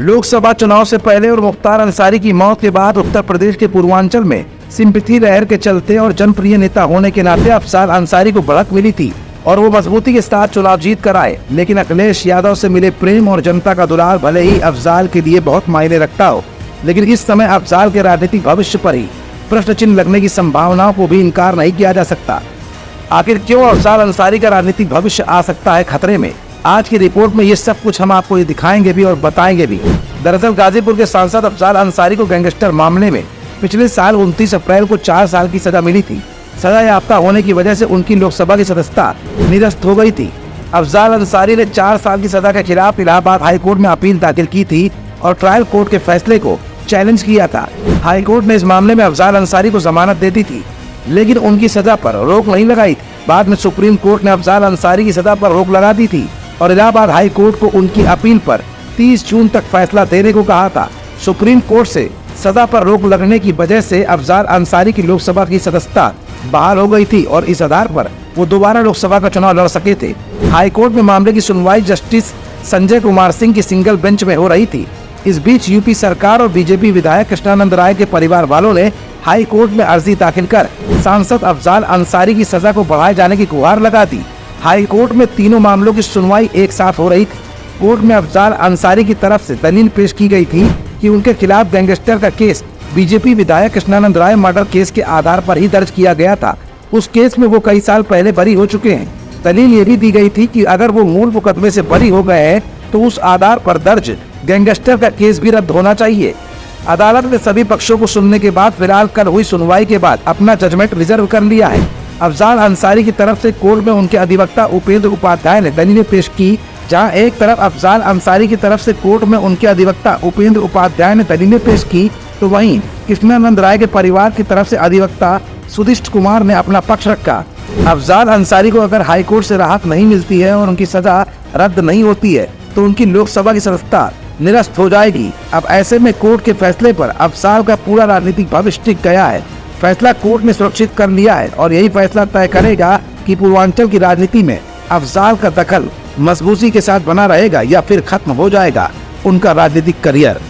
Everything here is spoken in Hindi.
लोकसभा चुनाव से पहले और मुख्तार अंसारी की मौत के बाद उत्तर प्रदेश के पूर्वांचल में सिंपैथी लहर के चलते और जनप्रिय नेता होने के नाते अफजाल अंसारी को बढ़त मिली थी और वो मजबूती के साथ चुनाव जीत कर आए। लेकिन अखिलेश यादव से मिले प्रेम और जनता का दुलार भले ही अफजाल के लिए बहुत मायने रखता हो, लेकिन इस समय अफजाल के राजनीतिक भविष्य पर ही प्रश्न चिन्ह लगने की संभावनाओं को भी इनकार नहीं किया जा सकता। आखिर क्यों अफजाल अंसारी का राजनीतिक भविष्य आ सकता है खतरे में? आज की रिपोर्ट में ये सब कुछ हम आपको ये दिखाएंगे भी और बताएंगे भी। दरअसल गाजीपुर के सांसद अफजाल अंसारी को गैंगस्टर मामले में पिछले साल 29 अप्रैल को 4 साल की सजा मिली थी। सजा याफ्ता होने की वजह से उनकी लोकसभा की सदस्यता निरस्त हो गई थी। अफजाल अंसारी ने 4 साल की सजा के खिलाफ इलाहाबाद हाईकोर्ट में अपील दाखिल की थी और ट्रायल कोर्ट के फैसले को चैलेंज किया था। हाईकोर्ट ने इस मामले में अफजाल अंसारी को जमानत दे दी थी, लेकिन उनकी सजा पर रोक नहीं लगाई थी। बाद में सुप्रीम कोर्ट ने अफजाल अंसारी की सजा पर रोक लगा दी थी और इलाहाबाद हाई कोर्ट को उनकी अपील पर 30 जून तक फैसला देने को कहा था। सुप्रीम कोर्ट से सजा पर रोक लगने की वजह से अफजाल अंसारी की लोकसभा की सदस्यता बहाल हो गई थी और इस आधार पर वो दोबारा लोकसभा का चुनाव लड़ सके थे। हाई कोर्ट में मामले की सुनवाई जस्टिस संजय कुमार सिंह की सिंगल बेंच में हो रही थी। इस बीच यूपी सरकार और बीजेपी विधायक कृष्णानंद राय के परिवार वालों ने हाई कोर्ट में अर्जी दाखिल कर सांसद अफजाल अंसारी की सजा को बढ़ाए जाने की गुहार लगा दी। हाई कोर्ट में तीनों मामलों की सुनवाई एक साथ हो रही थी। कोर्ट में अफजाल अंसारी की तरफ से दलील पेश की गई थी कि उनके खिलाफ गैंगस्टर का केस बीजेपी विधायक कृष्णानंद राय मर्डर केस के आधार पर ही दर्ज किया गया था। उस केस में वो कई साल पहले बरी हो चुके हैं। दलील ये भी दी गई थी कि अगर वो मूल मुकदमे से बरी हो गए हैं तो उस आधार पर दर्ज गैंगस्टर का केस भी रद्द होना चाहिए। अदालत ने सभी पक्षों को सुनने के बाद फिलहाल कल हुई सुनवाई के बाद अपना जजमेंट रिजर्व कर लिया है। अफजाल अंसारी की तरफ से कोर्ट में उनके अधिवक्ता उपेंद्र उपाध्याय ने दलीलें पेश की। जहां एक तरफ अफजाल अंसारी की तरफ से कोर्ट में उनके अधिवक्ता उपेंद्र उपाध्याय ने दलीलें पेश की, तो वहीं कृष्णानंद राय के परिवार की तरफ से अधिवक्ता सुदिष्ट कुमार ने अपना पक्ष रखा। अफजाल अंसारी को अगर हाईकोर्ट से राहत नहीं मिलती है और उनकी सजा रद्द नहीं होती है तो उनकी लोकसभा की सदस्यता निरस्त हो जाएगी। अब ऐसे में कोर्ट के फैसले पर अफजाल का पूरा राजनीतिक भविष्य टिक गया है। फैसला कोर्ट ने सुरक्षित कर लिया है और यही फैसला तय करेगा कि पूर्वांचल की राजनीति में अफजाल का दखल मजबूती के साथ बना रहेगा या फिर खत्म हो जाएगा उनका राजनीतिक करियर।